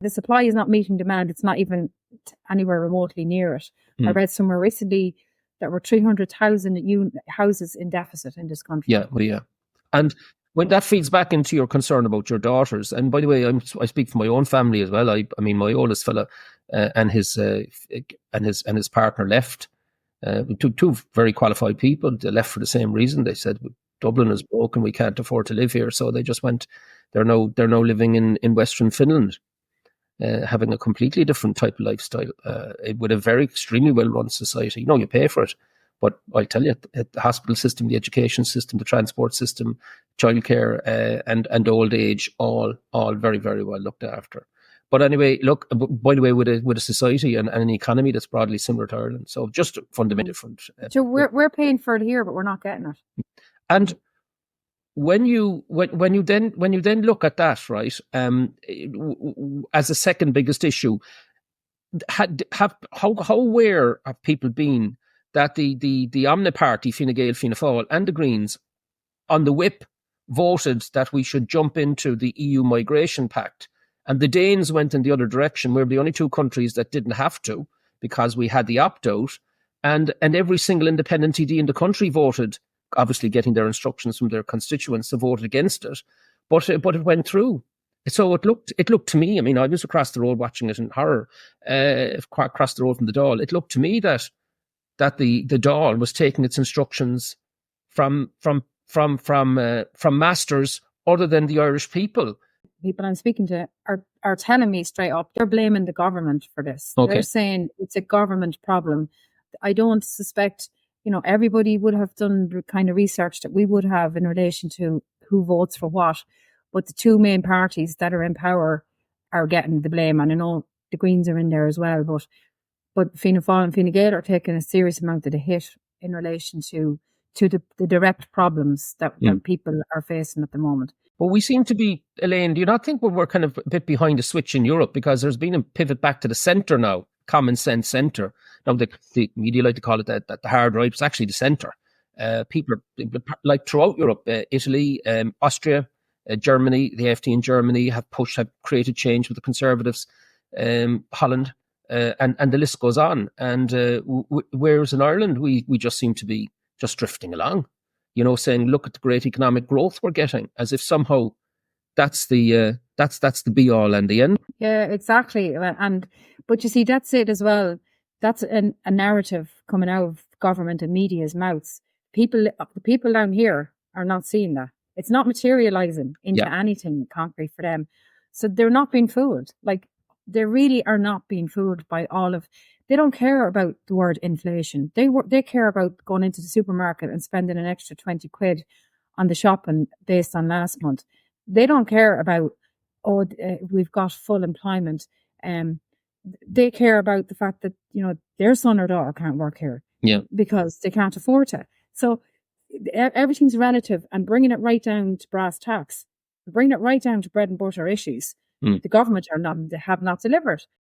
The supply is not meeting demand. It's not even anywhere remotely near it. I read somewhere recently that we're 300,000 houses in deficit in this country. Yeah. And when that feeds back into your concern about your daughters, and by the way, I speak for my own family as well. I mean, my oldest fella and his partner left. Two very qualified people. They left for the same reason. They said Dublin is broken. We can't afford to live here, so they just went. They're now living in Western Finland, having a completely different type of lifestyle. With a very extremely well run society. You pay for it. But I'll tell you, the hospital system, the education system, the transport system, childcare, and old age, all very, very well looked after. But anyway, look, by the way, with a society and an economy that's broadly similar to Ireland, so just fundamentally different. So we're paying for it here, but we're not getting it. And when you then look at that, right, as a second biggest issue, how aware have people been that the omniparty, Fine Gael, Fianna Fáil and the Greens on the whip voted that we should jump into the EU migration pact, and the Danes went in the other direction. We were the only two countries that didn't have to because we had the opt-out, and every single independent TD in the country voted, obviously getting their instructions from their constituents, to vote against it, but it went through. So it looked to me, I mean, I was across the road watching it in horror, across the road from the Dáil. It looked to me that the Dáil was taking its instructions from masters other than the Irish people. People I'm speaking to are telling me straight up, they're blaming the government for this. Okay. They're saying it's a government problem. I don't suspect, everybody would have done the kind of research that we would have in relation to who votes for what. But the two main parties that are in power are getting the blame. And I know the Greens are in there as well, but Fianna Fáil and Fine Gael are taking a serious amount of the hit in relation to the direct problems that people are facing at the moment. Well, we seem to be, Elaine, do you not think we're kind of a bit behind the switch in Europe, because there's been a pivot back to the centre now, common sense centre. Now, the media like to call it that the hard right, it's actually the centre. People are, like throughout Europe, Italy, Austria, Germany, the AfD in Germany have created change with the Conservatives, Holland, and the list goes on. And whereas in Ireland, we just seem to be just drifting along, saying, look at the great economic growth we're getting, as if somehow that's the be all and the end. Yeah, exactly. But you see, that's it as well. That's a narrative coming out of government and media's mouths. The people down here are not seeing that. It's not materializing into anything concrete for them. So they're not being fooled. Like, they really are not being fooled by they don't care about the word inflation. They care about going into the supermarket and spending an extra 20 quid on the shopping based on last month. They don't care about, we've got full employment. They care about the fact that, their son or daughter can't work here because they can't afford to. So everything's relative, and bringing it right down to brass tacks, bringing it right down to bread and butter issues, the government have not delivered.